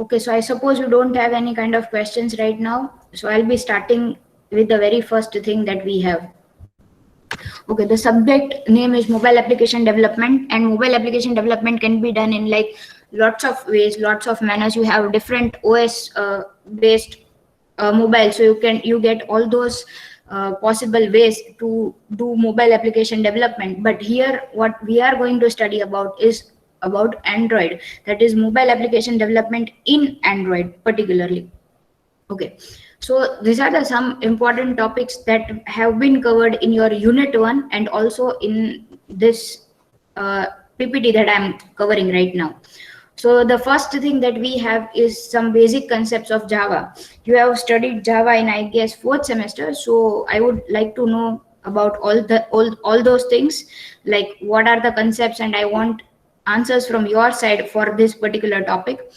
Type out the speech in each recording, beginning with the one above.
Okay, so I suppose you don't have any kind of questions right now. So I'll be starting with the very first thing that we have. Okay, the subject name is mobile application development, and mobile application development can be done in like lots of ways, lots of manners. You have different OS based mobile, so you get all those possible ways to do mobile application development. But here what we are going to study about is about Android, that is mobile application development in Android particularly. Okay, so these are the some important topics that have been covered in your unit 1 and also in this PPT that I'm covering right now. So the first thing that we have is some basic concepts of Java. You have studied Java in, I guess, 4th semester. So I would like to know about all those things, like what are the concepts, and I want answers from your side for this particular topic.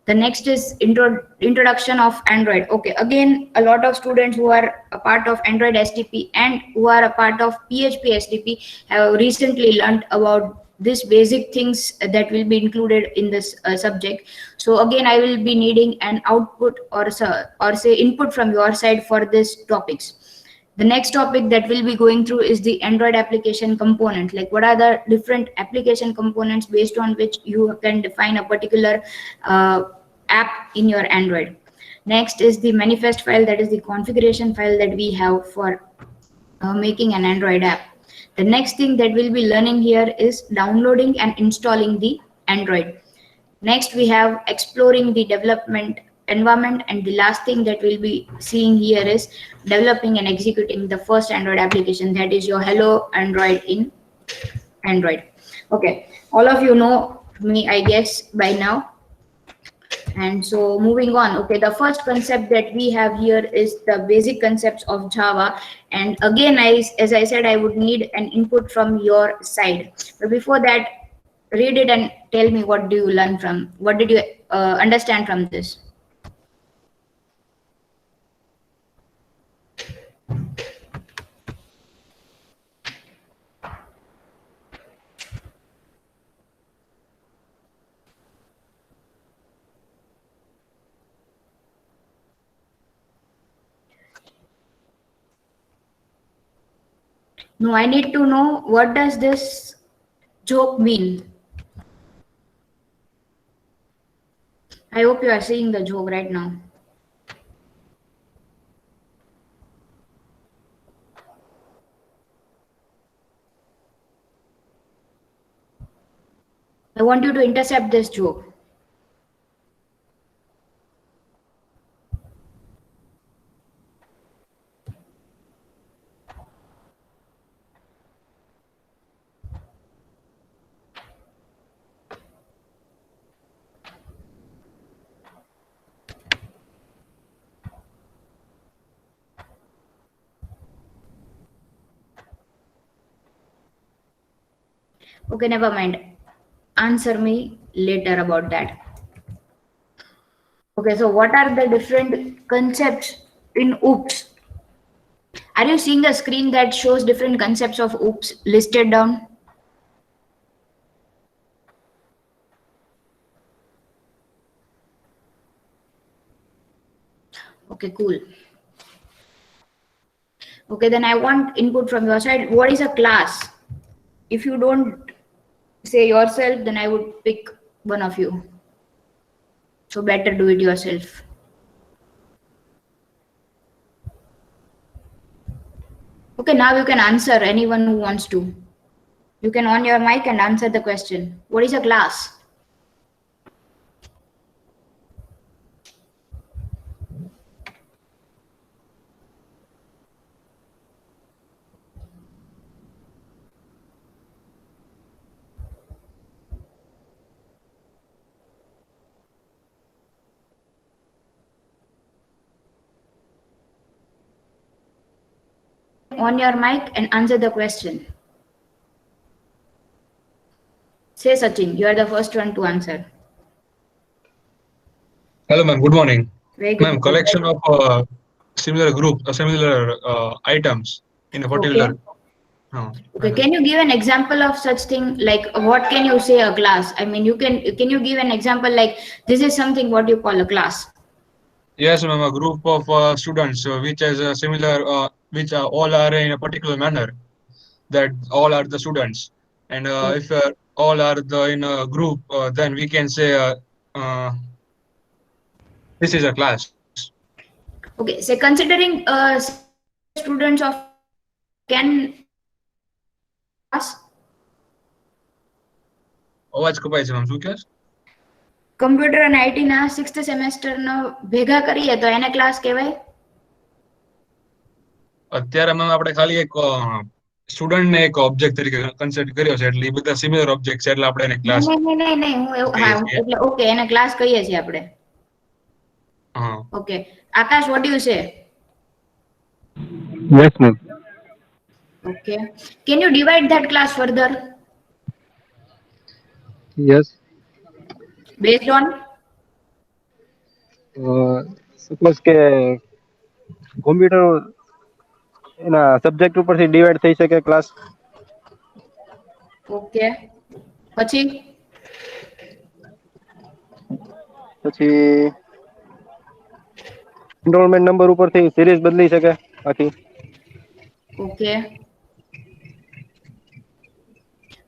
The next is introduction of Android. Okay, again, a lot of students who are a part of Android SDP and who are a part of PHP SDP have recently learned about these basic things that will be included in this subject. So again, I will be needing an output or say input from your side for these topics. The next topic that we'll be going through is the Android application component. Like what are the different application components based on which you can define a particular app in your Android. Next is the manifest file, that is the configuration file that we have for making an Android app. The next thing that we'll be learning here is downloading and installing the Android. Next, we have exploring the development environment, and the last thing that we'll be seeing here is developing and executing the first Android application, that is your Hello Android in Android. Okay, all of you know me, I guess, by now. And so moving on, okay, the first concept that we have here is the basic concepts of Java. And again, as I said, I would need an input from your side. But before that, read it and tell me, what do you learn from, what did you understand from this? No, I need to know, what does this joke mean? I hope you are seeing the joke right now. I want you to intercept this joke. Okay, never mind. Answer me later about that. Okay, so what are the different concepts in OOPS? Are you seeing the screen that shows different concepts of OOPS listed down? Okay, cool. Okay, then I want input from your side. What is a class? If you don't say yourself, then I would pick one of you. So better do it yourself. Okay, now you can answer, anyone who wants to. You can on your mic and answer the question. What is a class? On your mic and answer the question. Say Sachin, you are the first one to answer. Hello, ma'am. Good morning. Very good. Ma'am, collection of similar group, similar items in a particular Okay, can you give an example of such thing? Like, what can you say a class? I mean, can you give an example like this is something what you call a class? Yes, ma'am. A group of students which has a similar, which all are in a particular manner. That all are the students, and if all are in a group, then we can say uh, this is a class. Okay, so considering similar students of can class. અવાજ કપાય છે ma'am, શું કહે છે? Computer અને IT ના 6th semester નો ભેગા કરીએ તો એને ક્લાસ કહેવાય? અત્યારે મેમ આપણે ખાલી એક સ્ટુડન્ટ ને એક ઓબ્જેક્ટ તરીકે કન્સિડર કર્યો છે, એટલે એ બધા સિમિલર ઓબ્જેક્ટ છે, એટલે આપણે એને ક્લાસ નહીં હું એવું હા એટલે ઓકે એને ક્લાસ કહીએ છીએ આપણે. હા okay, Akash, what do you say? Yes, ma'am. Okay, can you divide that class further Yes. based on? Suppose કે કોમ્પ્યુટર એના સબ્જેક્ટ ઉપરથી ડિવાઈડ થઈ શકે ક્લાસ. ઓકે, પછી એનરોલમેન્ટ નંબર ઉપરથી સિરીઝ બદલી શકે આખી. Okay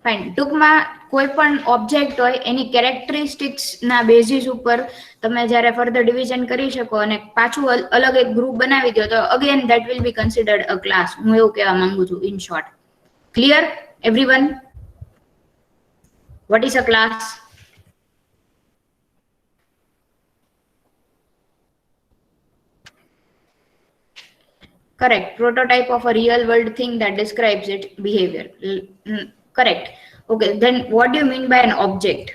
fine. ટૂંકમાં કોઈ પણ ઓબ્જેક્ટ હોય એની કેરેક્ટરિસ્ટિક્સ ના બેઝિસ ઉપર તમે જ્યારે ફર્ધર ડિવિઝન કરી શકો અને પાછું અલગ એક ગ્રુપ બનાવી દો તો again that will be considered a class. હું એવું કહેવા માંગુ છું in short. Clear everyone? What is a class? Correct. Prototype of a real world thing that describes its behavior. Correct. Okay, then what do you mean by an object?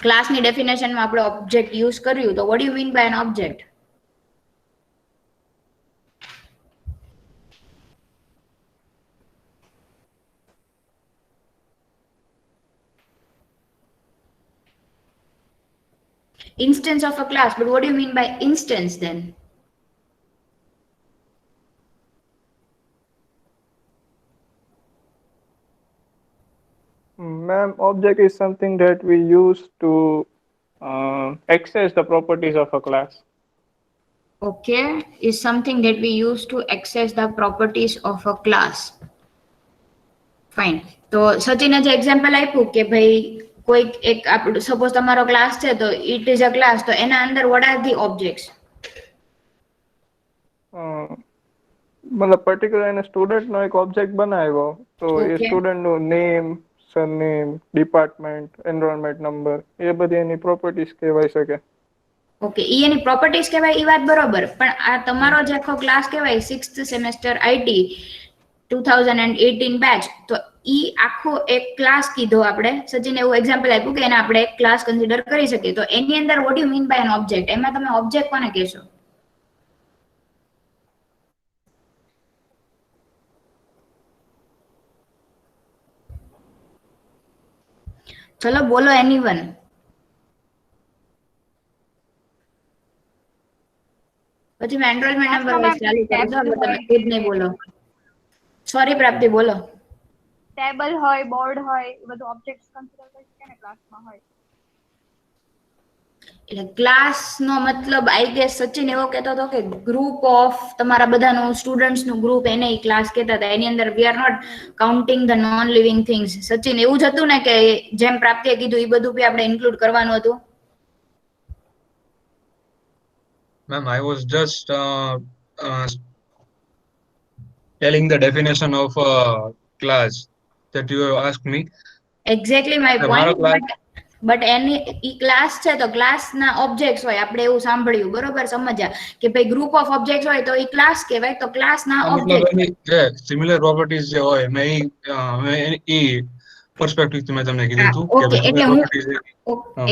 Class ની definition માં આપણે object use કર્યું તો what do you mean by an object? Instance of a class, but what do you mean by instance then? Ma'am, object is something that we use to access the properties of a class. Okay, is something that we use to access the properties of a class. Fine. તો સચિને જે example આપ્યું કે ભાઈ કોઈ એક આપણું suppose તમારો class છે તો ઇટ ઇઝ અ ક્લાસ, તો એના અંદર what are the objects? મતલબ પર્ટિક્યુલર એને સ્ટુડન્ટનો એક ઓબ્જેક્ટ બનાવ્યો તો એ સ્ટુડન્ટનું name, surname, department, enrolment number, એ બધી એની પ્રોપર્ટીઝ કહેવાય શકે. ઓકે, ઈ એની પ્રોપર્ટીઝ કહેવાય, ઈ વાત બરોબર, પણ આ તમારો જે આખો ક્લાસ કહેવાય 6th સેમેસ્ટર આઈટી 2018 બેચ, તો ઈ આખો એક ક્લાસ કીધો આપણે. સચિન એવું એક્ઝામ્પલ આપ્યું કે એને આપણે એક ક્લાસ કન્સિડર કરી શકીએ, તો એની અંદર what you mean by an object? એમાં તમે ઓબ્જેક્ટ કોને કહેશો? ચલો બોલો એનીવન. પછી મેં એનરોલમેન્ટ નંબર ચાલુ કરી દો, તમે ખુદ નહીં બોલો. સોરી પ્રાપ્તિ, બોલો. ટેબલ હોય, બોર્ડ હોય, એ બધું ઓબ્જેક્ટ્સ કન્સિડર કરી શકે ને ક્લાસમાં હોય. એટલે ક્લાસ નો મતલબ આઈ ગેસ સચિન એવો કહેતો હતો કે ગ્રુપ ઓફ તમારા બધાનું સ્ટુડન્ટ્સ નું ગ્રુપ એને ક્લાસ કહેતા હતા. એની અંદર we are not counting the non living things. Sachin એવું જ હતું ને કે જેમ પ્રાપ્તિએ કીધું એ બધું બી આપણે ઇન્ક્લુડ કરવાનું હતું? Ma'am, I was just telling the definition of class that you have asked me. Exactly my point. But any E class છે તો ક્લાસ ના ઓબ્જેક્ટ્સ હોય, આપણે એવું સાંભળ્યું, બરોબર, સમજ્યા કે ભાઈ ગ્રુપ ઓફ ઓબ્જેક્ટ્સ હોય તો ઈ ક્લાસ કહેવાય, તો ક્લાસ ના ઓબ્જેક્ટ સિમિલર પ્રોપર્ટીઝ જે હોય મેં ઈ પર્સપેક્ટિવ થી મેં તમને કીધું હતું કે એટલે હું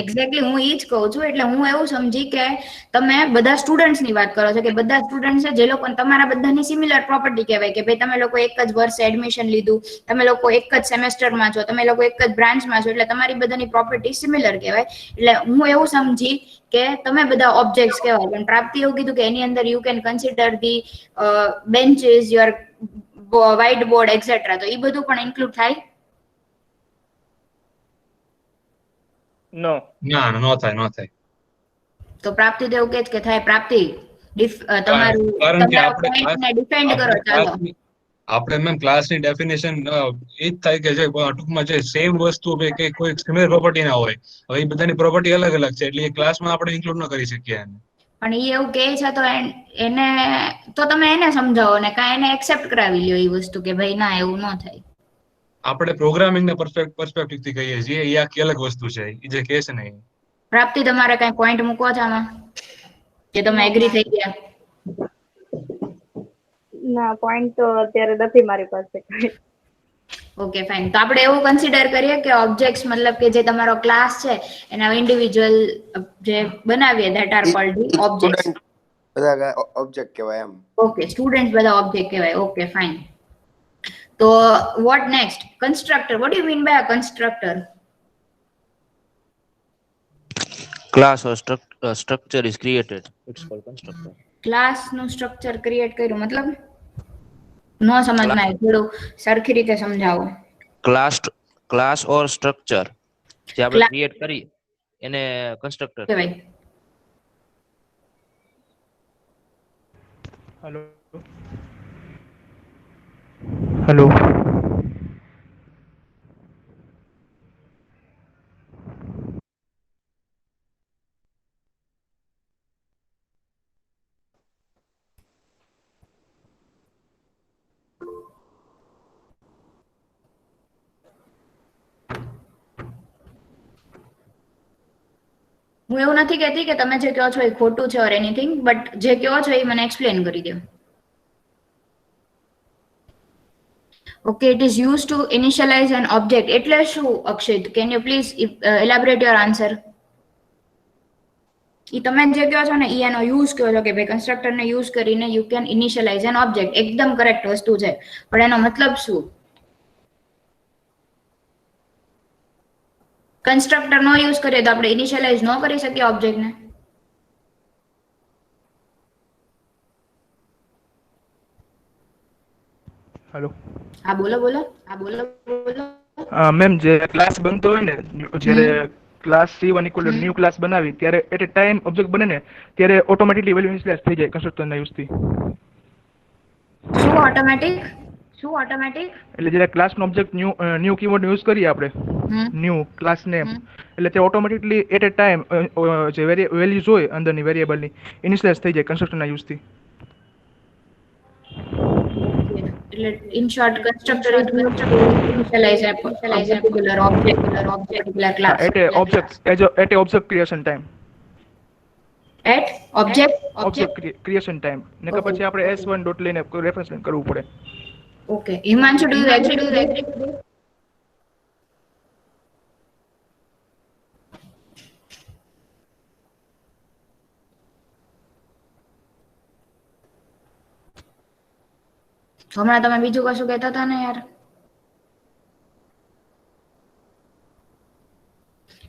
એક્ઝેક્ટલી હું ઈ જ કહું છું. એટલે હું એવું સમજી કે તમે બધા સ્ટુડન્ટ્સ ની વાત કરો છો કે બધા સ્ટુડન્ટ છે જે લોકો તમારા બધાની સિમિલર પ્રોપર્ટી કહેવાય કે ભાઈ તમે લોકો એક જ વર્ષે એડમિશન લીધું, તમે લોકો એક જ સેમેસ્ટરમાં છો, તમે લોકો એક જ બ્રાન્ચમાં છો, એટલે તમારી બધાની પ્રોપર્ટી સિમિલર કહેવાય. એટલે હું એવું સમજી કે તમે બધા ઓબ્જેક્ટ્સ કહેવાય. પણ પ્રાપ્તિ એવું કીધું કે એની અંદર you can consider the benches, your white board et cetera, તો એ બધું પણ ઇન્ક્લુડ થાય? નો. ના નો થાય, નો થાય. તો પ્રાપ્તિ તો એવું કે થાય. પ્રાપ્તિ તમારું કારણ કે તમારો આપણે પોઈન્ટ ને ડિફેન્ડ કરો. ચાલો, આપણે મેમ ક્લાસની ડેફિનેશન એ જ થાય કે જે ટૂંકમાં જે સેમ વસ્તુ કે કોઈ સિમિલર પ્રોપર્ટી ના હોય. હવે એ બધાની પ્રોપર્ટી અલગ અલગ છે, એટલે એ ક્લાસમાં આપણે ઇન્ક્લુડ ન કરી શકીએ એને. પણ એ એવું કહે છે તો એને તો તમે એને સમજાવો ને કાં એને એક્સેપ્ટ કરાવી લ્યો એ વસ્તુ કે ભાઈ ના એવું ન થાય. આપણે પ્રોગ્રામિંગના પર્સપેક્ટિવ થી કહીએ છીએ, એ આખી અલગ વસ્તુ છે, એ જે કહે છે ને એ. પ્રાપ્તિ તમારે કઈ પોઈન્ટ મૂકવો છે આમાં કે તમે એગ્રી થઈ ગયા? ના, પોઈન્ટ તો અત્યારે નથી મારી પાસે કઈ. Okay fine. તો આપણે એવું કન્સિડર કરીએ કે ઓબ્જેક્ટ્સ મતલબ કે જે તમારો ક્લાસ છે એના ઇન્ડિવિજ્યુઅલ જે બનાવીએ that are called objects. Student બધા ઓબ્જેક્ટ કહેવાય એમ. ઓકે, સ્ટુડન્ટ્સ બધા ઓબ્જેક્ટ કહેવાય. Okay fine. તો what next? Constructor. What do you mean by a constructor? Class or structure is created. It's called constructor. Class નું structure create કર્યું મતલબ નો સમજમાં આવ્યું, થોડું સરખી રીતે સમજાવો. Class or structure જે આપણે ક્રિએટ કરી એને કન્સ્ટ્રક્ટર કહેવાય. Hello hello. હું એવું નથી કહેતી કે તમે જે કહો છો એ ખોટું છે ઓર એનીથિંગ, બટ જે કહો છો એ મને એક્સપ્લેન કરી દો. Okay, it is use to initialize an object. એટલે શું Akshit? Can you please elaborate your answer? એ તમે જે કહો છો ને એ એનો યુઝ કહો છો કે ભાઈ કન્સ્ટ્રક્ટરને યુઝ કરીને you can initialize an object. એકદમ કરેક્ટ વસ્તુ છે, પણ એનો મતલબ શું? કન્સ્ટ્રક્ટર નો યુઝ કરીએ તો આપણે ઇનિશિયલાઇઝ ન કરી શકીએ ઓબ્જેક્ટને? હેલો. હા બોલો બોલો. હા બોલો બોલો. મેમ, જે ક્લાસ બનતો હોય ને, જ્યારે class C1 equal new class બનાવી ત્યારે એટ એ ટાઈમ ઓબ્જેક્ટ બને ને ત્યારે ઓટોમેટિકલી વેલ્યુ ઇનિશિયલાઇઝ થઈ જાય કન્સ્ટ્રક્ટરના યુઝથી. શું ઓટોમેટિક? શું ઓટોમેટિક? એટલે જ્યારે ક્લાસનો ઓબ્જેક્ટ ન્યુ કીવર્ડ યુઝ કરીએ આપણે, ન્યુ ક્લાસ નેમ, એટલે તે ઓટોમેટિકલી એટ એ ટાઈમ જે વેલ્યુઝ હોય અંદરની વેરિયેબલની ઇનિશિયલાઇઝ થઈ જાય કન્સ્ટ્રક્ટરના યુઝથી. એટલે in short constructor is used to initialize a particular object or particular class at a object creation time. at object creation time ને કે પછી આપણે s1 ડોટ લઈને રેફરન્સ કરવું પડે. okay. Himanshu, do you agree with this? હમણાં તમે બીજું કશું કહેતા હતા ને યાર.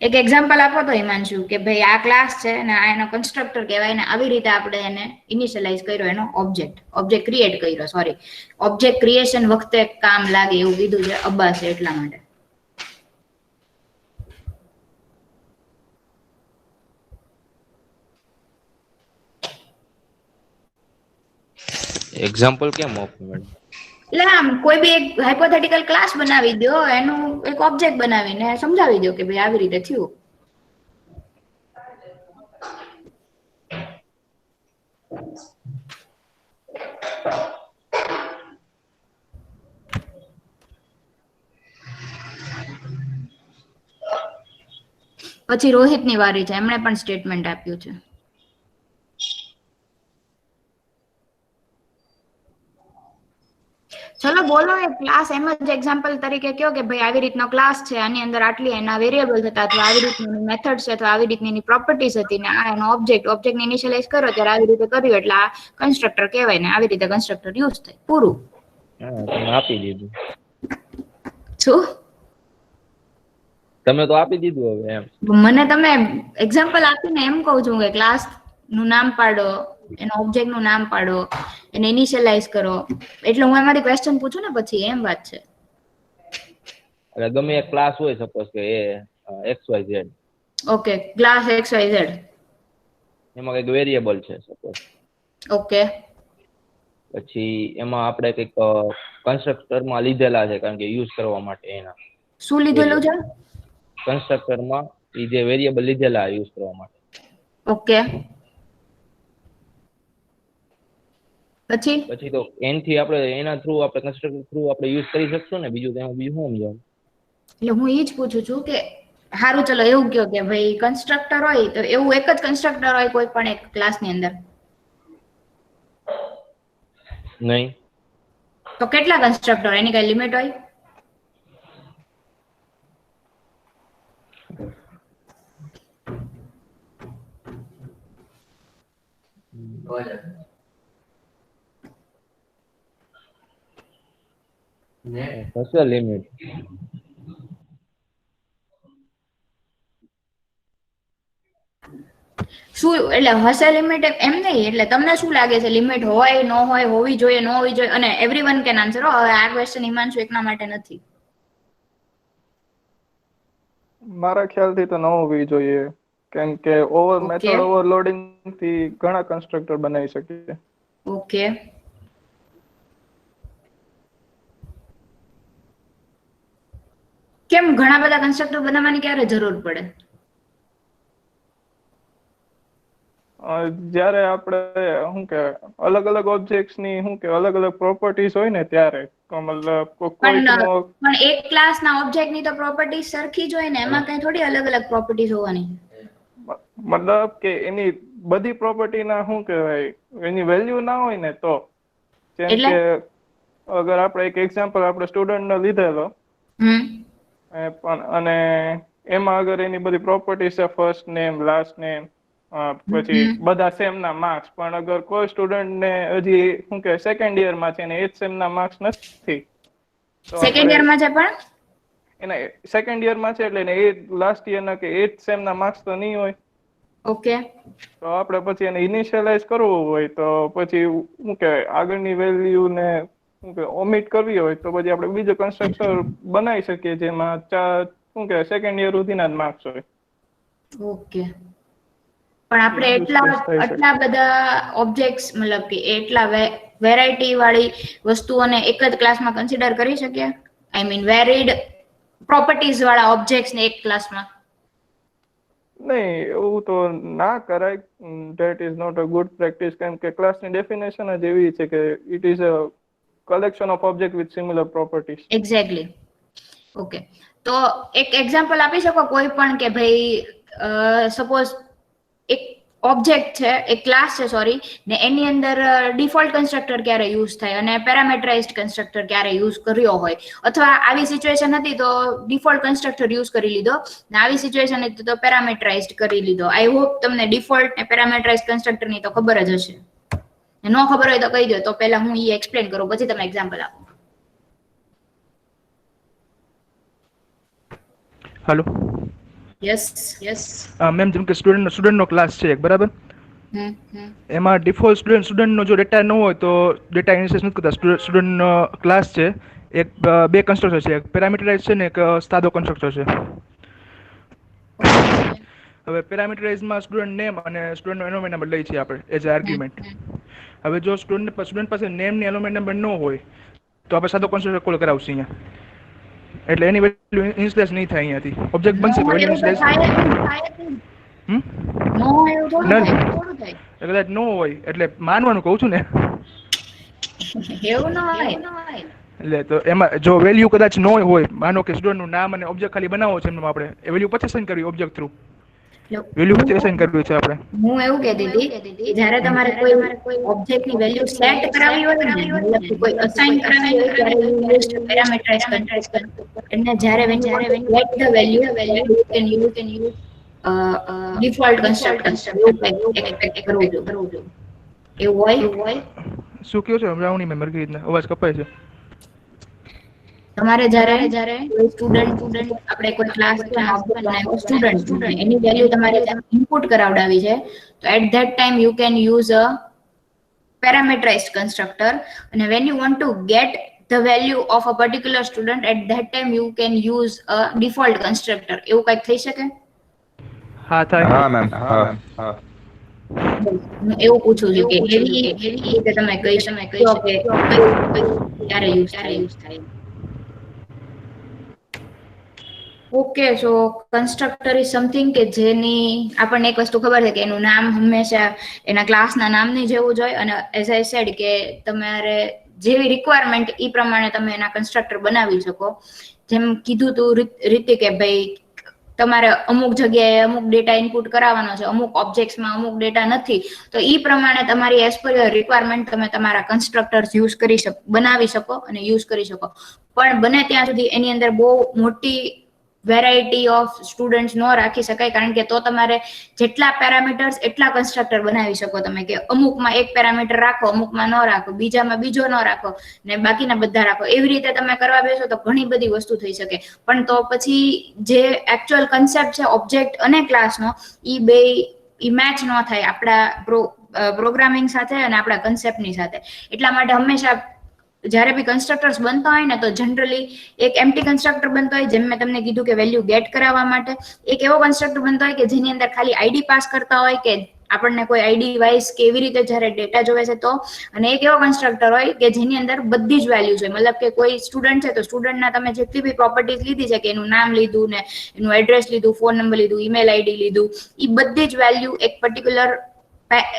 એક એક્ઝામ્પલ આપો તો હિમાંશુ કે ભાઈ આ ક્લાસ છે ને આ એનો કન્સ્ટ્રક્ટર કહેવાય ને આવી રીતે આપણે એને ઇનિશિયલાઇઝ કર્યો એનો ઓબ્જેક્ટ ક્રિએટ કર્યો. સોરી, ઓબ્જેક્ટ ક્રિએશન વખતે કામ લાગે એવું કીધું છે અબ્બાસે, એટલા માટે. એક્ઝામ્પલ કેમ આપવું મેડમ? એટલે આમ કોઈ બી એક હાઇપોથેટિકલ ક્લાસ બનાવી દો, એનું એક ઓબ્જેક્ટ બનાવીને સમજાવી દો કે ભાઈ આવી રીતે થયું. પછી રોહિતની વારી છે, એમણે પણ સ્ટેટમેન્ટ આપ્યું છે. ચલો બોલો, એ ક્લાસ એમ જ એક્ઝામ્પલ તરીકે કહો કે ભાઈ આવી રીતનો ક્લાસ છે, આની અંદર આટલી એના વેરિયેબલ હતા, અથવા આવી રીતની મેથડ છે, અથવા આવી રીતની પ્રોપર્ટીઝ હતી, ને આ એનો ઓબ્જેક્ટને ઇનિશિયલાઇઝ કરો ત્યારે આવી રીતે કર્યું એટલે આ કન્સ્ટ્રક્ટર કહેવાય ને આવી રીતે કન્સ્ટ્રક્ટર યુઝ થાય. પૂરું. તમે આપી દીધું. શું? તમે તો આપી દીધું હવે એમ. મને તમે એક્ઝામ્પલ આપીને એમ કહું છું કે ક્લાસ નું નામ પાડો, એના ઓબ્જેક્ટ નું નામ પાડો, એને ઇનિશિયલાઇઝ કરો. એટલે હું એમાંથી ક્વેશ્ચન પૂછું ને પછી એમ વાત છે. એટલે ગમે એક ક્લાસ હોય સપોઝ કે એ XYZ, ઓકે, ક્લાસ XYZ. એમાં કઈક વેરિયેબલ છે સપોઝ, ઓકે, પછી એમાં આપણે કઈક કન્સ્ટ્રક્ટર માં લીધેલા છે કારણ કે યુઝ કરવા માટે એના શું લીધેલું છે? કન્સ્ટ્રક્ટર માં એ જે વેરિયેબલ લીધેલા યુઝ કરવા માટે. ઓકે, પછી પછી તો એનથી આપણે એના થ્રુ આપણે કન્સ્ટ્રક્ટર થ્રુ આપણે યુઝ કરી શકશું ને, બીજું તો એમાં બીજું શું સમજાવું. એટલે હું એ જ પૂછું છું કે સારું ચલો એવું કયો કે ભાઈ કન્સ્ટ્રક્ટર હોય તો એવું એક જ કન્સ્ટ્રક્ટર હોય કોઈ પણ એક ક્લાસની અંદર, નહીં તો કેટલા કન્સ્ટ્રક્ટર એની કઈ લિમિટ હોય? હશે લિમિટ. શું એટલે હશે લિમિટ એમ નહીં, એટલે તમને શું લાગે છે લિમિટ હોય ન હોય, હોવી જોઈએ ન હોવી જોઈએ? અને એવરીવન કેન આન્સર. હવે આ ક્વેશ્ચન હિમાંશુ એકના માટે નથી. મારા ખ્યાલથી તો ન હોવી જોઈએ, કેમ કે મેથડ ઓવરલોડિંગ થી ઘણા કન્સ્ટ્રક્ટર બનાવી શકીએ. ઓકે, કેમ ઘણા બધા કન્સ્ટ્રક્ટર બનાવવાની ક્યારે જરૂર પડે? જ્યારે આપણે શું કે અલગ અલગ ઓબ્જેક્ટ્સ ની શું કે અલગ અલગ પ્રોપર્ટીઝ હોય ને ત્યારે, મતલબ પણ એક ક્લાસ ના ઓબ્જેક્ટ ની તો પ્રોપર્ટી સરખી જ હોય ને, એમાં કઈ થોડી અલગ અલગ પ્રોપર્ટીઝ હોવાની. મતલબ કે એની બધી પ્રોપર્ટી ના શું કહેવાય એની વેલ્યુ ના હોય ને તો, જેમ કે અગર આપણે એક એક્ઝામ્પલ આપણે સ્ટુડન્ટ નો લીધેલો અને એમાં અગર એની બધી પ્રોપર્ટી છે ફર્સ્ટ નેમ, લાસ્ટ નેમ, પછી બધા સેમ ના માર્ક્સ, પણ અગર કોઈ સ્ટુડન્ટ ને હજી શું કે સેકન્ડ યર માં છે ને એજ સેમ ના માર્ક્સ નથી, સેકન્ડ યર માં છે પણ એના સેકન્ડ યર માં છે એટલે એ લાસ્ટ યર ના કે એજ સેમ ના માર્ક્સ તો નહીં હોય. ઓકે, તો આપણે પછી એને ઇનિશિયલાઇઝ કરવું હોય તો પછી શું કહેવાય આગળની વેલ્યુ ને શું કે ઓમિટ કરવી હોય તો પછી આપણે બીજો કન્સ્ટ્રક્ટર બનાવી શકીએ જેમાં શું કે સેકન્ડ યર સુધીના જ માર્ક્સ હોય. ઓકે, પણ આપણે એટલા બધા ઓબ્જેક્ટ્સ મતલબ કે એટલા વેરાયટી વાળી વસ્તુઓને એક જ ક્લાસમાં કન્સિડર કરી શકીએ? આઈ મીન વેરીડ પ્રોપર્ટીઝ વાળા ઓબ્જેક્ટ્સ ને એક ક્લાસમાં? નહીં, એવું તો ના કરાય. That is not a good practice, કેમ કે ક્લાસની ડેફિનેશન જ એવી છે કે it is a collection of object with similar properties. Exactly. Okay, તો એક એક્ઝામ્પલ આપી શકો કોઈ પણ કે ભાઈ સપોઝ એક ઓબ્જેક્ટ છે, એક ક્લાસ છે સોરી, ને એની અંદર ડિફોલ્ટ કન્સ્ટ્રક્ટર ક્યારે યુઝ થાય અને પેરામીટરાઇઝ્ડ કન્સ્ટ્રક્ટર ક્યારે યુઝ કર્યો હોય, અથવા આવી સિચ્યુએશન હતી તો ડિફોલ્ટ કન્સ્ટ્રક્ટર યુઝ કરી લીધો ને આવી સિચ્યુએશન હતી તો પેરામીટરાઇઝ્ડ કરી લીધો. આઈ હોપ તમને ડિફોલ્ટ ને પેરામીટરાઇઝ્ડ કન્સ્ટ્રક્ટર ની તો ખબર જ હશે. ન ખબર હોય તો કહી દો, તો પહેલા હું એ એક્સપ્લેન કરું પછી તમે એક્ઝામ્પલ આપો. હેલો, યસ યસ મેમ, જેમ કે સ્ટુડન્ટનો ક્લાસ છે એક, બરાબર? એમાં ડિફોલ્ટ સ્ટુડન્ટનો જો ડેટા ન હોય તો ડેટા ઇનિશિયલાઇઝ નથી કરતા. સ્ટુડન્ટનો ક્લાસ છે એક, બે કન્સ્ટ્રક્ટર છે, એક પેરામીટરાઇઝ છે ને એક સાદો કન્સ્ટ્રક્ટર છે. હવે પેરામીટરાઇઝમાં સ્ટુડન્ટ નેમ અને સ્ટુડન્ટનો એનોમેન્ટ નંબર લઈએ છીએ આપણે એઝ અ આર્ગ્યુમેન્ટ. હવે જો સ્ટુડન્ટ પાસે નેમ ની એનોમેન્ટ નંબર ન હોય તો આપણે સાદો કન્સ્ટ્રક્ટર કોલ કરાવશું અહીંયા, એટલે એની વેલ્યુ ઇનિશિયલાઇઝ નહીં થાય અહીંયાથી. ઓબ્જેક્ટ બનશે પણ ઇનિશિયલાઇઝ કદાચ ન હોય એટલે માનવાનું કહું છું ને. એવું ન હોય. એટલે તો એમાં જો વેલ્યુ કદાચ ન હોય, માનો કે સ્ટુડન્ટનું નામ અને ઓબ્જેક્ટ ખાલી બનાવવો છે, એમ આપણે એ વેલ્યુ પછી અસાઇન કરવી ઓબ્જેક્ટ થ્રુ. વેલ્યુ પછી અસાઇન કરવી છે આપણે. હું એવું કહેતી હતી કે જ્યારે તમારે કોઈ ઓબ્જેક્ટની વેલ્યુ સેટ કરાવી હોય ને, મતલબ કોઈ અસાઇન કરાવી હોય ત્યારે યુ યુઝ પેરામીટરાઇઝ્ડ કન્સ્ટ્રક્ટર. એટલે જ્યારે when you get the value you can use default constructor expect કરવું જોઈએ. એવું હોય? શું કહો છો? હમણાં નહીં, મેં મરકી રીતના અવાજ કપાય છે. તમારે જ્યારે કોઈ સ્ટુડન્ટ આપણે કોઈ ક્લાસ બનાવ્યો સ્ટુડન્ટ એની વેલ્યુ તમારે ઇનપુટ કરાવડાવી છે, તો at that time you can use a parameterized constructor, and when you want to get the value of a particular student, at that time you can use a default constructor. એવું કંઈક થઈ શકે? હા થાય. હા મેમ, હા. હું એવું પૂછું છું કે એવી રીતે તમે કહી શકો કે ક્યારે યુઝ થાય. Okay, so constructor is something કે જેની આપણને એક વસ્તુ ખબર છે કે એનું નામ હંમેશા એના ક્લાસના નામની જેવું જ હોય, અને એઝ આઈ સેડ કે તમારે જેવી રિક્વાયરમેન્ટ એ પ્રમાણે તમે એના કન્સ્ટ્રક્ટર બનાવી શકો. જેમ કીધું તું રીતે કે ભાઈ તમારે અમુક જગ્યાએ અમુક ડેટા ઇનપુટ કરાવવાનો છે, અમુક ઓબ્જેક્ટ્સમાં અમુક ડેટા નથી, તો એ પ્રમાણે તમારી એઝ પર યોર રિક્વાયરમેન્ટ તમે તમારા કન્સ્ટ્રક્ટર્સ યુઝ કરી શકો, બનાવી શકો અને યુઝ કરી શકો. પણ બને ત્યાં સુધી એની અંદર બહુ મોટી વેરાયટી ઓફ સ્ટુડન્ટ્સ ન રાખી શકાય, કારણ કે તો તમારે જેટલા પેરામીટર્સ એટલા કન્સ્ટ્રક્ટર બનાવી શકો તમે, કે અમુકમાં એક પેરામીટર રાખો, અમુકમાં ન રાખો, બીજામાં બીજો ન રાખો ને બાકીના બધા રાખો. એવી રીતે તમે કરવા બેસો તો ઘણી બધી વસ્તુ થઈ શકે. પણ તો પછી જે એકચ્યુઅલ કન્સેપ્ટ છે ઓબ્જેક્ટ અને ક્લાસનો, ઈ બે મેચ ન થાય આપણા પ્રોગ્રામિંગ સાથે અને આપણા કન્સેપ્ટની સાથે. એટલા માટે હંમેશા જ્યારે બી કન્સ્ટ્રક્ટર્સ બનતા હોય ને, તો જનરલી એક એમ્પ્ટી કન્સ્ટ્રક્ટર બનતો હોય, જેમ મેં તમને કીધું કે વેલ્યુ ગેટ કરાવવા માટે. એક એવો કન્સ્ટ્રક્ટર બનતો હોય કે જેની અંદર ખાલી આઈડી પાસ કરતા હોય, કે આપણને કોઈ આઈડી વાઇઝ કેવી રીતે જ્યારે ડેટા જોવે છે તો. અને એક એવો કન્સ્ટ્રક્ટર હોય કે જેની અંદર બધી જ વેલ્યુ છે, મતલબ કે કોઈ સ્ટુડન્ટ છે તો સ્ટુડન્ટના તમે જેટલી બી પ્રોપર્ટીઝ લીધી છે, કે એનું નામ લીધું ને એનું એડ્રેસ લીધું, ફોન નંબર લીધું, ઈમેલ આઈડી લીધું, એ બધી જ વેલ્યુ એક પર્ટિક્યુલર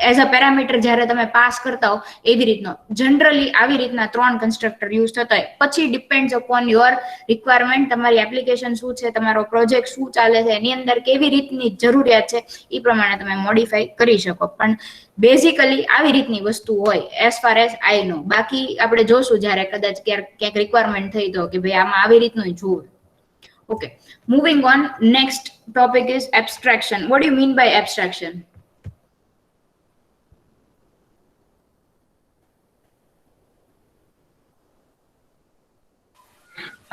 એઝ અ પેરામીટર જ્યારે તમે પાસ કરતા હો એવી રીતનો જનરલી આવી રીતના 3 કન્સ્ટ્રક્ટર યુઝ થતા હોય. પછી ડિપેન્ડ્સ અપોન યોર રિક્વાયરમેન્ટ, તમારી એપ્લિકેશન શું છે, તમારો પ્રોજેક્ટ શું ચાલે છે, એની અંદર કેવી રીતની જરૂરિયાત છે, એ પ્રમાણે તમે મોડિફાઈ કરી શકો. પણ બેઝિકલી આવી રીતની વસ્તુ હોય એઝ ફાર એઝ આઈ નો. બાકી આપણે જોશું જ્યારે કદાચ ક્યાંક રિક્વાયરમેન્ટ થઈ તો કે ભાઈ આમાં આવી રીતનું જોવું. Okay, moving on, next topic is abstraction. What do you mean by abstraction?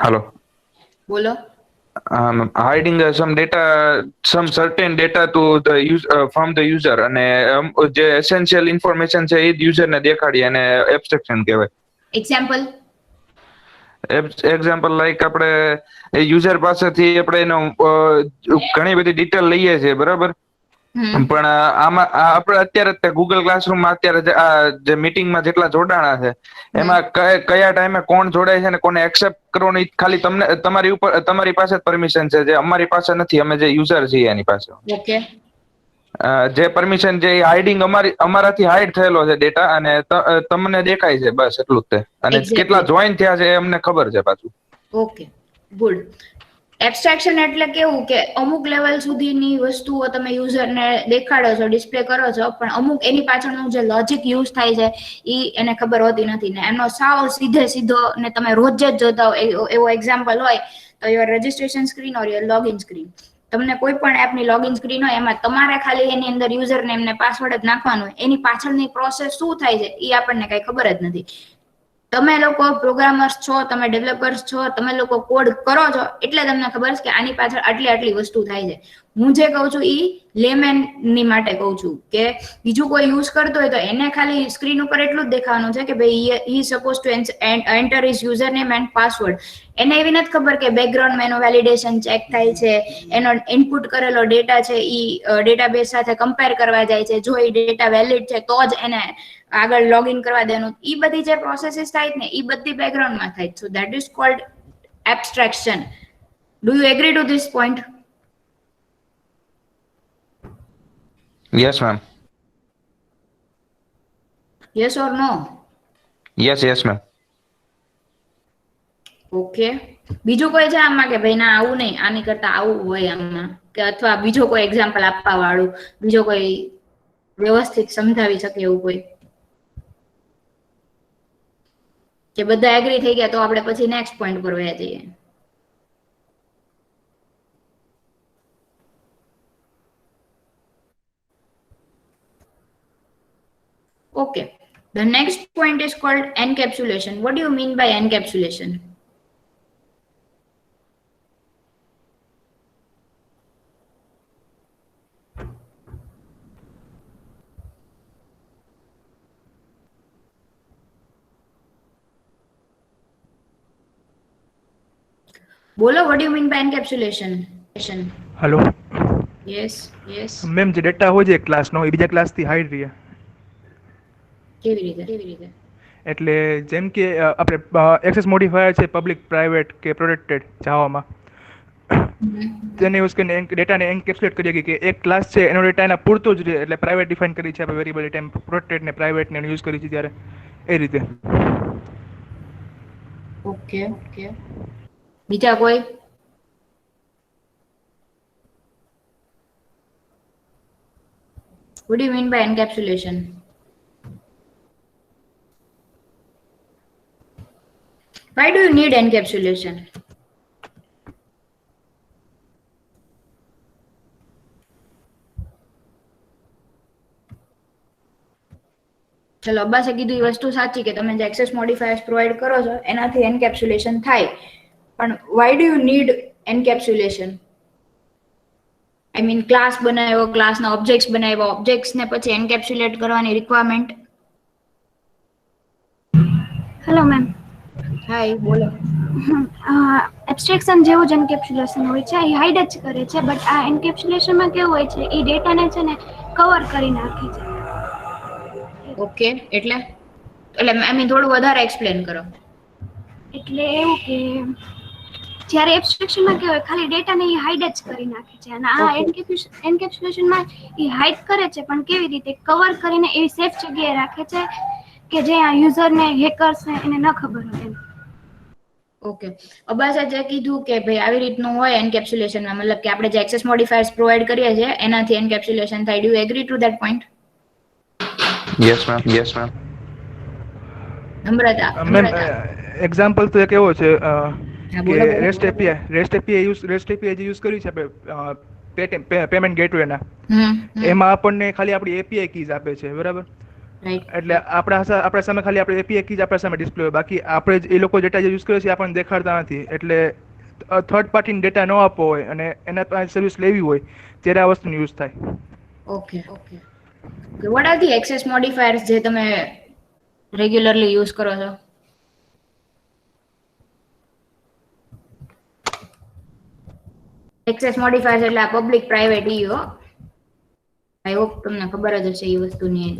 Hello. બોલો. Hiding some certain data to the from the user, અને જે essential information છે એ યુઝર ને દેખાડી અને એબ્સ્ટ્રેક્શન કહેવાય. એક્ઝામ્પલ? એક્ઝામ્પલ લાઈક આપણે યુઝર પાસેથી આપણે એનો ઘણી બધી ડિટેલ લઈએ છીએ, બરાબર? પણ આમાં આપણે અત્યારે ગૂગલ ક્લાસરૂમમાં અત્યારે જે મીટિંગમાં જેટલા જોડાણા છે એમાં કયા ટાઈમે કોણ જોડાય છે ને કોને એક્સેપ્ટ કરવાનું ખાલી તમારી પાસે જ પરમિશન છે, જે અમારી પાસે નથી, અમે જે યુઝર છીએ એની પાસે. ઓકે. જે પરમિશન જે હાઇડિંગ અમારાથી હાઇડ થયેલો છે ડેટા, અને તમને દેખાય છે, બસ એટલું જ તે. અને કેટલા જોઈન થયા છે એ અમને ખબર છે પાછું. Okay, good. એબ્સ્ટ્રેક્શન એટલે કેવું કે અમુક લેવલ સુધીની વસ્તુઓ તમે યુઝરને દેખાડો છો, ડિસ્પ્લે કરો છો, પણ અમુક એની પાછળનું જે લોજિક યુઝ થાય છે એ એને ખબર હોતી નથી. ને એનો સાવ સીધો ને તમે રોજ જ જોતા હો એવો એક્ઝામ્પલ હોય તો your registration screen or your login screen. તમને કોઈ પણ એપની લોગિન સ્ક્રીન હોય, એમાં તમારે ખાલી એની અંદર યુઝર નેમ ને પાસવર્ડ જ નાખવાનું હોય. એની પાછળની પ્રોસેસ શું થાય છે એ આપણને કઈ ખબર જ નથી. તમે લોકો પ્રોગ્રામર્સ છો, તમે ડેવલપર્સ છો, તમે લોકો કોડ કરો છો એટલે તમને ખબર છે કે આની પાછળ આટલી વસ્તુ થાય છે. હું જે કહું છું ઈ લેમેન ની માટે કહું છું, કે બીજું કોઈ યુઝ કરતો હોય તો એને ખાલી સ્ક્રીન ઉપર એટલું જ દેખાવાનું છે કે ભાઈ he suppose to enter his user name and password. એને એવી નથી ખબર કે બેકગ્રાઉન્ડમાં એનો વેલિડેશન ચેક થાય છે, એનો ઇનપુટ કરેલો ડેટા છે ઈ ડેટાબેઝ સાથે કમ્પેર કરવા જાય છે, જો એ ડેટા વેલિડ છે તો જ એને આગળ લોગિન કરવા દેવાનું. ઈ બધી જે પ્રોસેસીસ થાય ને ઈ બધી બેકગ્રાઉન્ડમાં થાય. So that is called abstraction. Do you agree to this point? Yes ma'am. Yes or no? Yes ma'am. Okay, બીજું કોઈ છે આમાં કે ભાઈ ના આવું નહીં, આની કરતા આવું હોય આમાં, કે અથવા બીજો કોઈ એક્ઝામ્પલ આપવા વાળું, બીજો કોઈ વ્યવસ્થિત સમજાવી શકે એવું કોઈ? કે બધા એગ્રી થઈ ગયા તો આપણે પછી નેક્સ્ટ પોઈન્ટ પર વયા જઈએ. Okay, the next point is called encapsulation. What do you mean by encapsulation? બોલો, what do you mean by encapsulation? Hello Yes, yes. Ma'am, જે ડેટા હોય છે ક્લાસનો એ બીજા ક્લાસથી હાઈડ રહે. કેવી રીતે? એટલે જેમ કે આપણે એક્સેસ મોડિફાયર છે પબ્લિક, પ્રાઇવેટ કે પ્રોટેક્ટેડ જાવામાં, તેને યુઝ કરીને ડેટાને એન્કેપ્સ્યુલેટ કરીએ કે એક ક્લાસ છે એનો ડેટા એના પૂરતો જ રહે, એટલે પ્રાઇવેટ ડિફાઇન કરી છે આપણે વેરિયેબલ ટાઈમ, પ્રોટેક્ટેડ ને પ્રાઇવેટ ને યુઝ કરી છે ત્યારે એ રીતે. ઓકે. બીજા કોઈ? What do you mean by encapsulation? Why do you need encapsulation? ચલો, અબ્બાસે કીધું એ વસ્તુ સાચી કે તમે જે એક્સેસ મોડિફાયર્સ પ્રોવાઈડ કરો છો એનાથી એન્કેપ્સ્યુલેશન થાય, પણ why do you need encapsulation? I mean, class બનાવ્યો, ક્લાસના ઓબ્જેક્ટ્સ બનાવ્યા, ઓબ્જેક્ટ્સને પછી એન્કેપ્સ્યુલેટ કરવાની રિક્વાયરમેન્ટ. Hello ma'am. હાય, બોલો. એબ્સ્ટ્રેક્શન જેવું જ એન્કેપ્સ્યુલેશન હોય છે, એ હાઈડ જ કરે છે, બટ આ એન્કેપ્સ્યુલેશનમાં કેવું હોય છે, એ ડેટાને છે ને કવર કરી નાખે છે. ઓકે, એટલે આઈ મીન થોડું વધારે એક્સપ્લેન કરો. એટલે એવું કે જ્યારે એબ્સ્ટ્રેક્શનમાં કેવું હોય, ખાલી ડેટાને એ હાઈડ જ કરી નાખે છે, અને આ એન્કેપ્સ્યુલેશનમાં એ હાઈડ કરે છે, પણ કેવી રીતે કવર કરીને એવી સેફ જગ્યાએ રાખે છે કે જે આ યુઝરને, હેકર્સને એને ન ખબર હોય એમ. ઓકે, અબ્બાસે જે કીધું કે ભાઈ આવી રીતનું હોય એન્કેપ્સ્યુલેશનમાં, મતલબ કે આપણે જે એક્સેસ મોડિફાયર્સ પ્રોવાઈડ કરીએ છીએ એનાથી એન્કેપ્સ્યુલેશન થાય. Do you agri two that point? Yes ma'am. Namrata. Ma'am, example તો એક એવો છે કે બોલો. રેસ્ટ એપીઆઈ જે યુઝ કરી છે આપણે પેમેન્ટ ગેટવેના, એમાં આપણને ખાલી આપણી એપીઆઈ કીઝ આપે છે, બરાબર? એટલે આપણા સામે ખાલી આપણે એપીઆઈ કીઝ આપણા સામે ડિસ્પ્લે હોય, બાકી આપણે એ લોકો ડેટા જે યુઝ કરે છે આપણને દેખાડતા નથી. એટલે થર્ડ પાર્ટીને ડેટા ન આપવો હોય અને એના પાસે સર્વિસ લેવી હોય ત્યારે આ વસ્તુનો યુઝ થાય. Okay. What are the access modifiers જે તમે રેગ્યુલરલી યુઝ કરો છો? એક્સેસ મોડિફાયર્સ એટલે આ પબ્લિક, પ્રાઇવેટ ઈ હો. આઈ હોપ તમને ખબર જ હશે એ વસ્તુની.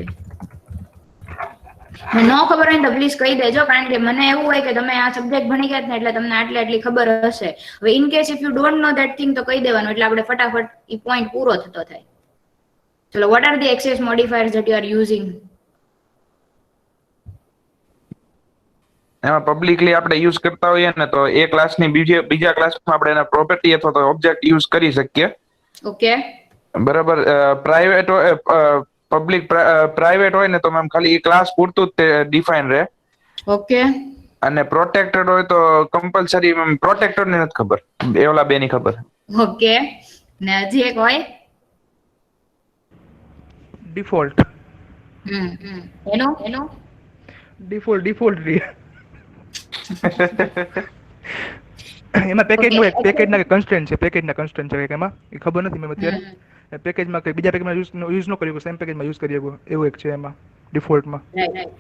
ન ખબર હોય તો પ્લીઝ કહી દેજો, કારણ કે મને એવું હોય કે તમે આ સબ્જેક્ટ ભણી ગયા ને એટલે તમને આટલી ખબર હશે. હવે in case if you don't know that thing તો કહી દેવાનું, એટલે આપણે ફટાફટ એ પોઈન્ટ પૂરો થતો થાય. ચલો, what are the access modifiers that you are using? એમાં પબ્લિકલી આપણે યુઝ કરતા હોઈએ ને તો એ ક્લાસની બીજા ક્લાસમાં આપણે એના પ્રોપર્ટી અથવા તો ઓબ્જેક્ટ યુઝ કરી શકીએ. ઓકે, બરાબર. પ્રાઇવેટ પબ્લિક પ્રાઇવેટ હોય ને તો મેમ ખાલી એ ક્લાસ પૂરતું જ તે ડિફાઇન રહે. ઓકે. અને પ્રોટેક્ટેડ હોય તો કમ્પલસરી મેમ પ્રોટેક્ટેડ ને નથી ખબર, એ ઓલા બે ની ખબર. ઓકે, ને હજી એક હોય ડિફોલ્ટ. એનો ડિફોલ્ટ રહે. એમાં પેકેજના કન્સ્ટ્રેન્ટ છે, એમાં એ ખબર નથી મેમ અત્યારે. પેકેજમાં કે બીજા પેકેજમાં યુઝ ન કરી, સેમ પેકેજમાં યુઝ કરી શકો એવું એક છે એમાં ડિફોલ્ટમાં. રાઈટ.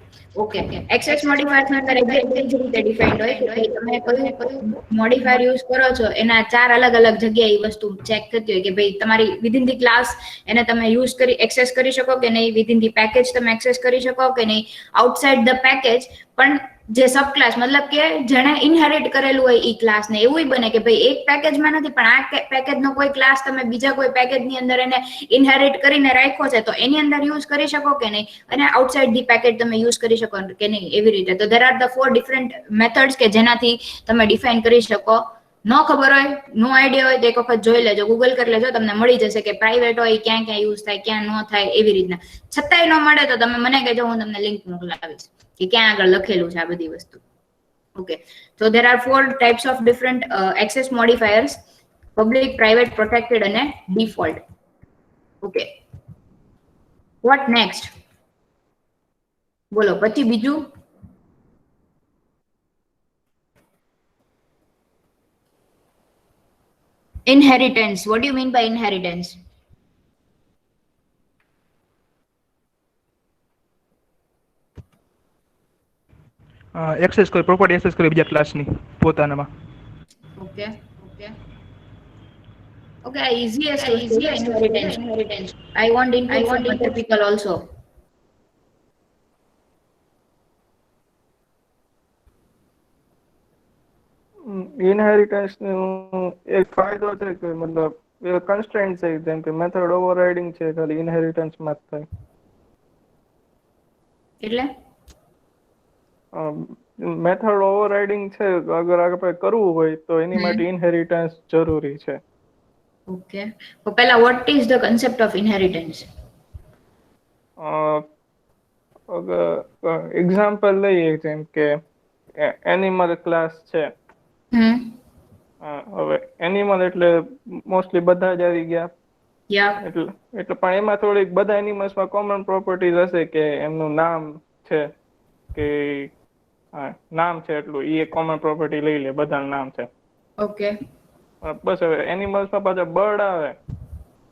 ઓકે, એક્સેસ મોડિફાયર્સ અંદર એક્ઝેક્ટલી જ રીતે ડિફાઇન્ડ હોય કે ભાઈ તમે કોઈ મોડિફાયર યુઝ કરો છો એના 4 અલગ જગ્યાએ એ વસ્તુ ચેક થતી હોય કે ભાઈ તમારી વિધિન ધી ક્લાસ એને તમે યુઝ કરી એક્સેસ કરી શકો કે નહીં, વિધિન ધી પેકેજ તમે એક્સેસ કરી શકો કે નહીં, આઉટસાઇડ ધ પેકેજ પણ જે સબ ક્લાસ મતલબ કે જેણે ઇનહેરિટ કરેલું હોય ઈ ક્લાસ ને એવું બને કે ભાઈ એક પેકેજમાં નથી પણ આ પેકેજનો કોઈ ક્લાસ તમે બીજા કોઈ પેકેજની અંદર એને ઇનહેરિટ કરીને રાખ્યો છે તો એની અંદર યુઝ કરી શકો કે નહીં, અને આઉટસાઇડ ધી પેકેજ તમે યુઝ કરી શકો કે નહીં, એવી રીતે. તો there are the 4 different methods કે જેનાથી તમે ડિફાઇન કરી શકો. ન ખબર હોય, નો આઈડિયા હોય તો એક વખત જોઈ લેજો, ગૂગલ કરી લેજો, તમને મળી જશે કે પ્રાઇવેટ હોય ક્યાં યુઝ થાય, ક્યાં ન થાય, એવી રીતના. છતાંય ન મળે તો તમે મને કહેજો, હું તમને લિંક મોકલાવીશ કે ક્યાં આગળ લખેલું છે આ બધી વસ્તુ. Okay, so there are 4 types of different access modifiers: public, private, protected અને default. Okay, what next? બોલો પછી બીજું. Inheritance. What do you mean by inheritance? Access કરી પ્રોપર્ટી એક્સેસ કરી બીજા ક્લાસની પોતાનામાં. ઓકે. Okay, easiest વસ્તુ છે inheritance. I want input from other people also. Inheritance નો એક ફાયદો છે કે મતલબ એ કન્સ્ટ્રેન્ટ છે, જેમ કે મેથડ ઓવરરાઇડિંગ છે ખાલી ઇનહેરિટન્સ માં જ થાય. એટલે મેથડ ઓવરરાઇડિંગ છે, અગર આપણે કરવું હોય તો એની માટે ઇનહેરિટન્સ જરૂરી છે. ઓકે, તો પહેલા what is the concept of inheritance? Example લઈએ, જેમ કે એનિમલ ક્લાસ છે. હવે એનિમલ એટલે મોસ્ટલી બધા જ આવી ગયા. એટલે પણ એમાં થોડીક બધા એનિમલ્સમાં કોમન પ્રોપર્ટીઝ હશે કે એમનું નામ છે કે નામ છે, એટલું એ કોમન પ્રોપર્ટી લઈ લે, બધાનું નામ છે. ઓકે, બસ. હવે એનિમલ્સમાં પાછા બર્ડ આવે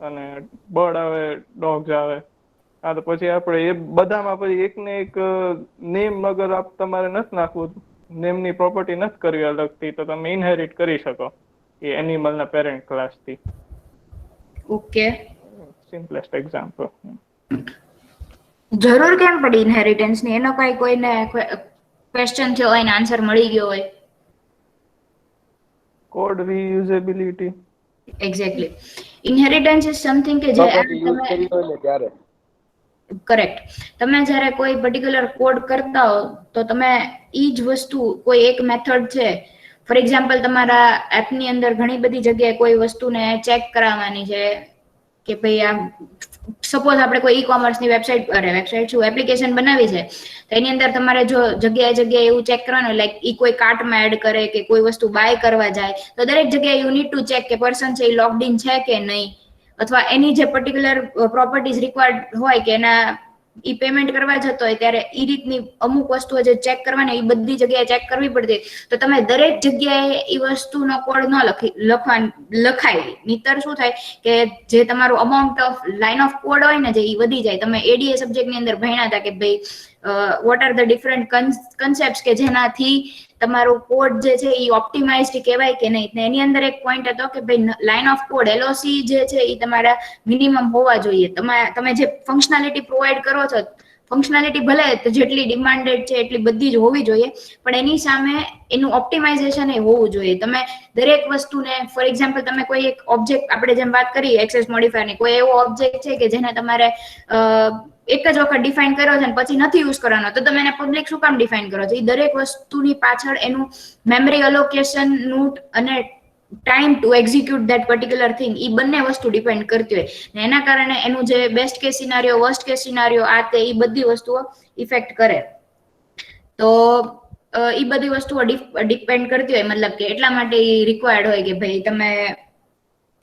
અને ડોગ્સ આવે. હા, તો પછી આપણે એ બધામાં પછી એકને એક નેમ અગર તમારે નથી નાખવું, નેમની પ્રોપર્ટી નથી કરવી અલગથી, તો તમે ઇનહેરિટ કરી શકો એ એનિમલના પેરેન્ટ ક્લાસથી. Okay, simplest example. જરૂર કેમ પડી ઇનહેરિટન્સ ની? એનો કોઈને ક્વેશ્ચન થયો હોય ને આન્સર મળી ગયો હોય? Code reusability. Exactly. Inheritance is something કે જે ત્યારે કરેક્ટ. તમે જ્યારે કોઈ પર્ટિક્યુલર કોડ કરતા હો તો તમે ઈ જ વસ્તુ કોઈ એક મેથડ છે, ફોર એક્ઝામ્પલ તમારા એપની અંદર ઘણી બધી જગ્યાએ કોઈ વસ્તુને ચેક કરાવવાની છે કે ભાઈ આ સપોઝ આપણે કોઈ ઈ કોમર્સની વેબસાઇટ શું એપ્લિકેશન બનાવી છે, તો એની અંદર તમારે જો જગ્યાએ એવું ચેક કરવાનું, લાઈક ઈ કોઈ કાર્ટમાં એડ કરે કે કોઈ વસ્તુ બાય કરવા જાય, તો દરેક જગ્યાએ યુ નીડ ટુ ચેક કે પર્સન છે એ લોગ્ડ ઇન છે કે નહીં, અથવા એની જે પર્ટિક્યુલર પ્રોપર્ટીઝ રિક્વાયર્ડ હોય કે એના ઈ પેમેન્ટ કરવા જતો હોય ત્યારે ઈ રીતની અમુક વસ્તુઓ જે ચેક કરવાની એ બધી જગ્યાએ ચેક કરવી પડતી. તો તમે દરેક જગ્યાએ એ વસ્તુનો કોડ ન લખાય, નહીતર શું થાય કે જે તમારું amount of line of code હોય ને જે એ વધી જાય. તમે એડીએ સબ્જેક્ટની અંદર ભણ્યા હતા કે ભાઈ what are the different concept કે જેનાથી તમારું કોડ જે છે એ ઓપ્ટિમાઇઝડ કહેવાય કે નહીં. એની અંદર એક પોઈન્ટ હતો કે ભાઈ લાઇન ઓફ કોડ LOC જે છે એ તમારા મિનિમમ હોવા જોઈએ. તમે જે ફંક્શનાલિટી પ્રોવાઈડ કરો છો, ફંક્શનાલિટી ભલે જેટલી ડિમાન્ડેડ છે એટલી બધી જ હોવી જોઈએ, પણ એની સામે એનું ઓપ્ટિમાઇઝેશન એ હોવું જોઈએ. તમે દરેક વસ્તુને, ફોર એક્ઝામ્પલ તમે કોઈ એક ઓબ્જેક્ટ, આપણે જેમ વાત કરી એક્સેસ મોડિફાયરની, કોઈ એવો ઓબ્જેક્ટ છે કે જેને તમારે એક જ વખત ડિફાઇન કર્યો છે ને પછી નથી યુઝ કરવાનો, તો તમે એને પબ્લિક શું કામ ડિફાઇન કરો છો? એ દરેક વસ્તુની પાછળ એનું મેમરી અલોકેશન નું અને time to execute that particular thing, એ બંને વસ્તુ ડિપેન્ડ કરતી હોય. ને એના કારણે એનું જે બેસ્ટ કેસ સિનારીઓ, વર્સ્ટ કેસ સિનારીઓ, આ તે એ બધી વસ્તુઓ ઇફેક્ટ કરે. તો એ બધી વસ્તુઓ ડિપેન્ડ કરતી હોય, મતલબ કે એટલા માટે એ રિક્વાયર્ડ હોય કે ભાઈ તમે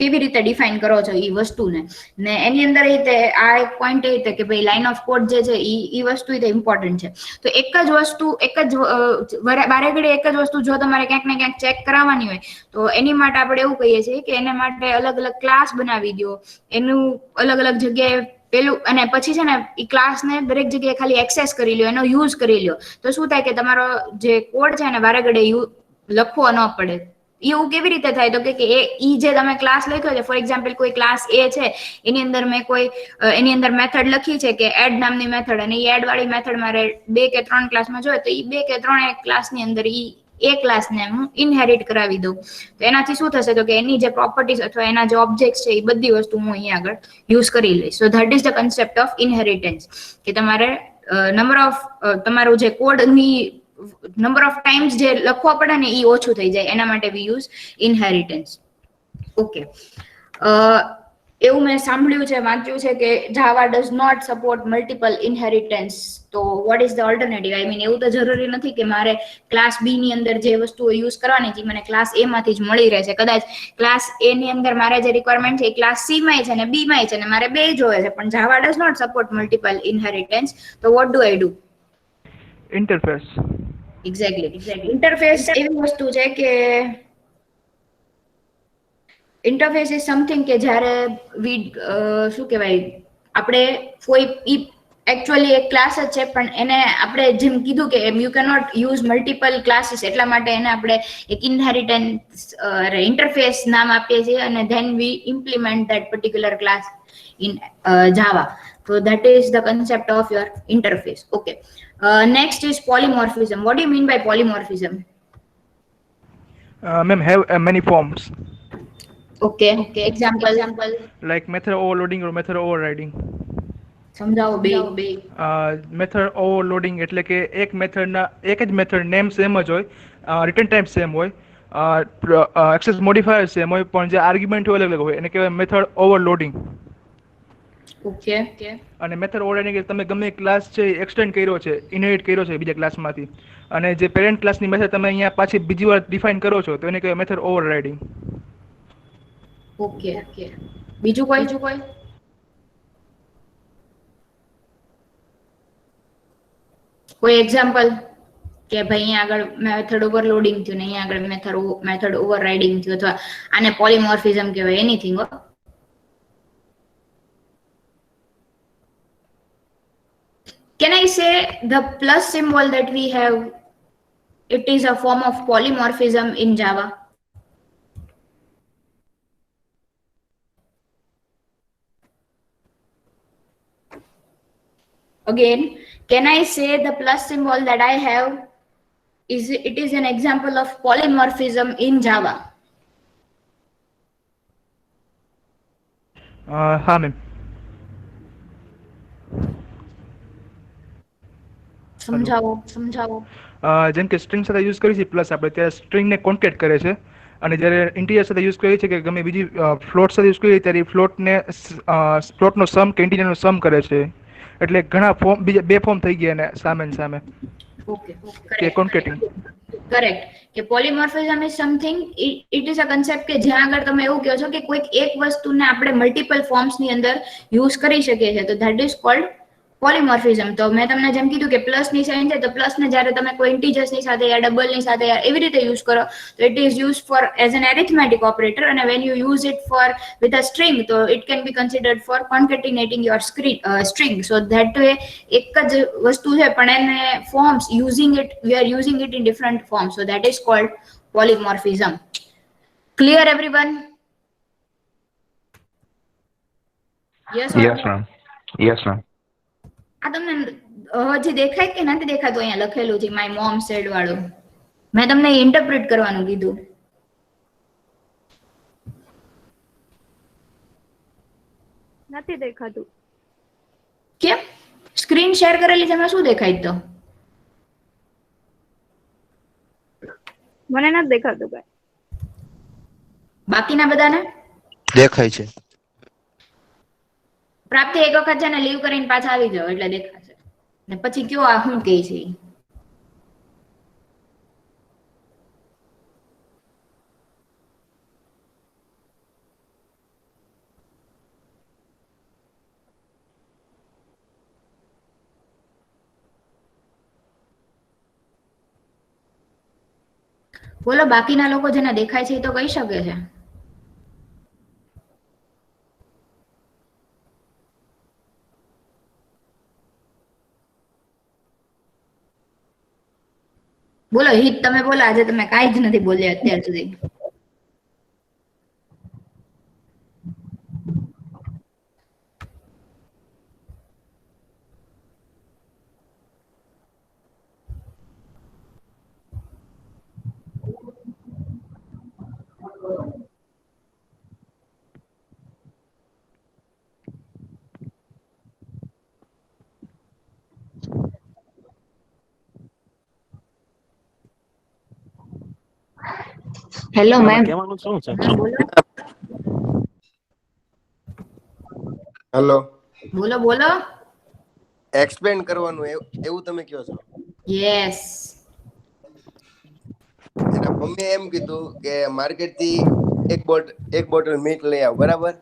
કેવી રીતે ડિફાઇન કરો છો એ વસ્તુને. ને એની અંદર આ એક પોઈન્ટ એ કે ભાઈ લાઇન ઓફ કોડ જે છે એ વસ્તુ ઇમ્પોર્ટન્ટ છે. તો એક જ વસ્તુ બારે ઘડી એક જ વસ્તુ જો તમારે ક્યાંક ને ક્યાંક ચેક કરાવવાની હોય તો એની માટે આપણે એવું કહીએ છીએ કે એના માટે અલગ અલગ ક્લાસ બનાવી દો, એનું અલગ અલગ જગ્યાએ પેલું, અને પછી છે ને એ ક્લાસને દરેક જગ્યાએ ખાલી એક્સેસ કરી લ્યો, એનો યુઝ કરી લ્યો. તો શું થાય કે તમારો જે કોડ છે એને વારે ઘડે લખવો ન પડે. એવું કેવી રીતે થાય? તો કે ઈ જે તમે ક્લાસ લખ્યો છે, ફોર એક્ઝામ્પલ કોઈ ક્લાસ એ છે, એની અંદર મેં એની અંદર મેથડ લખી છે કે એડ નામની મેથડ, અને એ એડ વાળી મેથડ મારે 2 કે 3 ક્લાસમાં જોઈએ, તો એ 2 કે 3 ક્લાસની અંદર એ ક્લાસને હું ઇનહેરિટ કરાવી દઉં. તો એનાથી શું થશે? તો કે એની જે પ્રોપર્ટીઝ અથવા એના જે ઓબ્જેક્ટ છે એ બધી વસ્તુ હું અહીંયા આગળ યુઝ કરી લઈશ. So that is the concept of inheritance, કે તમારે નંબર ઓફ તમારું જે કોડની નંબર ઓફ ટાઈમ્સ જે લખવા પડે ને એ ઓછું થઈ જાય, એના માટે વી યુઝ ઇનહેરિટન્સ. ઓકે, એવું મેં સાંભળ્યું છે, વાંચ્યું છે કે Java does not support multiple inheritance. તો what is the alternative? I mean એવું તો જરૂરી નથી કે મારે ક્લાસ બી ની અંદર જે વસ્તુઓ યુઝ કરવાની છે મને ક્લાસ એ માંથી જ મળી રહેશે. કદાચ ક્લાસ એ ની અંદર મારે જે રિક્વાયરમેન્ટ છે એ ક્લાસ સી માં છે અને બી માં છે, અને મારે બે જોવે છે, પણ Java does not support multiple inheritance. તો what do I do? Interface. Exactly. Interface એવી વસ્તુ છે કે ઇન્ટરફેસ ઇઝ સમથિંગ કે જ્યારે શું કહેવાય, આપણે કોઈ એકચ્યુઅલી એક ક્લાસ જ છે, પણ એને આપણે જેમ કીધું કે you can not use multiple classes, એટલા માટે એને આપણે એક ઇનહેરિટન્સ ઇન્ટરફેસ નામ આપીએ છીએ, અને then we implement that particular class in Java. So that is the concept of your interface. Okay. Next is polymorphism. What do you mean by polymorphism? Ma'am, have many forms Okay. Example. like method overloading or method overriding. સમજાવો બે. Method overloading એટલે કે એક જ method name same જ હોય, return type same હોય, access modifier same હોય, પણ જે આર્ગ્યુમેન્ટ હોય અલગ અલગ હોય, એને કહેવાય મેથડ ઓવરલોડિંગ. ઓકે. અને મેથડ ઓવરરાઇડિંગ એટલે તમે ગમે ક્લાસ છે એક્સટેન્ડ કર્યો છે, ઇનહેરિટ કર્યો છે બીજા ક્લાસમાંથી, અને જે પેરેન્ટ ક્લાસની મેથડ તમે અહીંયા પાછી બીજી વાર ડિફાઇન કરો છો, તો એને કહેવાય મેથડ ઓવરરાઇડિંગ. ઓકે. બીજું કોઈ? કોઈ એક્ઝામ્પલ કે ભાઈ અહીંયા આગળ મેથડ ઓવરલોડિંગ થયું ને અહીંયા આગળ મેથડ ઓવરરાઇડિંગ થયું, અથવા આને પોલીમોર્ફિઝમ કહેવાય, anything? Can I say the plus symbol that we have, it is a form of polymorphism in Java? Again, can I say the plus symbol that I have it is an example of polymorphism in Java? હા ma'am. સમજાવો. જેમ કે string સાથે use કરી છે plus, આપણે ત્યારે સ્ટ્રિંગને કોન્કેટ કરે છે, અને જ્યારે ઇન્ટીજર સાથે યુઝ કરીએ છીએ કે ગમે બીજી ફ્લોટ સાથે યુઝ કરીએ ત્યારે ફ્લોટનો સમ કે ઇન્ટીજરનો સમ કરે છે. એટલે ઘણા ફોર્મ, બીજા બે ફોર્મ થઈ ગયા એને સામે. ઓકે. કે કોન્કેટિંગ. કરેક્ટ. કે polymorphism is something, it is a concept કે જ્યાં આગળ તમે એવું કહો છો કે કોઈક એક વસ્તુને આપણે મલ્ટિપલ ફોર્મ્સની અંદર યુઝ કરી શકીએ છીએ, તો ધેટ ઇઝ કોલ્ડ પોલીમોર્ફિઝમ. તો મેં તમને જેમ કીધું કે પ્લસ ની સાઇન છે, તો પ્લસ ને જ્યારે તમે કોઈ ઇન્ટીજર્સ ની સાથે યા ડબલ ની સાથે યા એવી રીતે યુઝ કરો, તો it is use for as an arithmetic operator, અને when you use it for with a string, તો it can be considered for concatenating your string. So that way એક જ વસ્તુ છે, પણ એને forms we are using it in different forms, so that is called polymorphism. Clear everyone? Yes ma'am. આ તમને હજી દેખાય કે નથી દેખાતું? અહીંયા લખેલું છે માય મોમ સેડ વાળું. મેં તમને ઇન્ટરપ્રિટ કરવાનું કીધું. નથી દેખાતું. કેમ? સ્ક્રીન શેર કરેલી છે, એમાં શું દેખાય? તો મને નથી દેખાતું કઈ. બાકીના બધાને દેખાય છે. પ્રાપ્તિ એક વખત છે ને લીવ કરીને પાછા આવી જાઓ એટલે દેખાશે, ને પછી કયો આ શું કહે છે. બોલો, બાકીના લોકો જેને દેખાય છે એ તો કહી શકે છે. બોલો હિત, તમે બોલો. આજે તમે કાંઈ જ નથી બોલ્યા અત્યાર સુધી. Hello ma'am. હેલો. બોલો. એક્સપ્લેન કરવાનું એવું તમે કહો છો? યસ. એના મમ્મીએ એમ કીધું કે માર્કેટ થી એક બોટલ મિલ્ક લઈ આવ, બરાબર?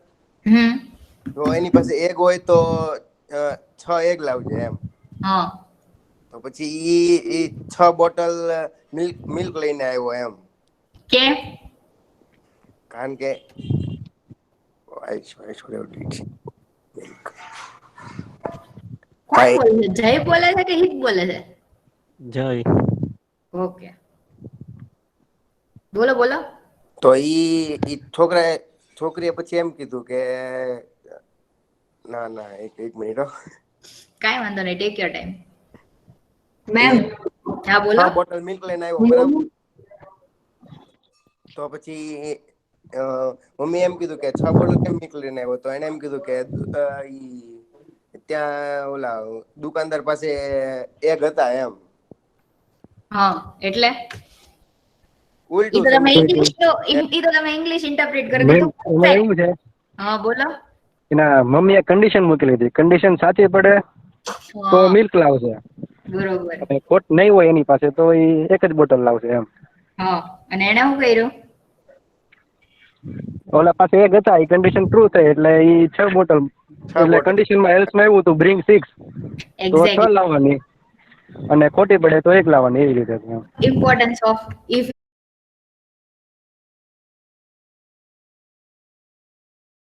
તો એની પાસે એગ હોય તો 6 એગ લાવજે એમ. હા. તો પછી ઈ 6 બોટલ મિલ્ક લઈને આવ્યો એમ. કેમ? કારણ કે કોણ બોલે છે? જય બોલે છે કે હિત બોલે છે? જય. ઓકે, બોલો બોલો. તો ઈ છોકરીએ પછી એમ કીધું કે ના એક મિનિટ હો. કાઈ વાંધો નહીં, ટેક યોર ટાઈમ. મેમ, હા બોલો. 6 બોટલ મિલ્ક લઈને આવ્યો બરાબર. તો પછી મમ્મી એમ કીધું કે 6 બોટલ કેમ મિલ્ક લઈને આવ્યો? તો એને એમ કીધું કે ત્યાં ઓલા દુકાનદાર પાસે એક હતા એમ. હા, એટલે ઉલટું તમે સમજ્યું. ઇંગ્લિશ ઇન્ટરપ્રેટ કરી મેમ દીધું. એમાં એવું છે હા બોલો. એના મમ્મીએ કન્ડિશન મૂકેલી હતી, કન્ડિશન સાચી પડે તો હા, મિલ્ક લાવશે, બરોબર. અને ખોટ નહીં હોય એની પાસે તો એ એક જ બોટલ લાવશે એમ. હા, અને એને શું કર્યું? ઓલા પાસે એક હતા, એ કન્ડિશન ટ્રુ થઈ એટલે એ 6 બોટલ, એટલે બોટલ કન્ડિશનમાં એલ્સમાં એવું હતું બ્રિંગ 6, તો 6 એક્ઝેક્ટલી. લાવવાની, અને ખોટી પડે તો 1 લાવવાની, એવી રીતે. Importance of if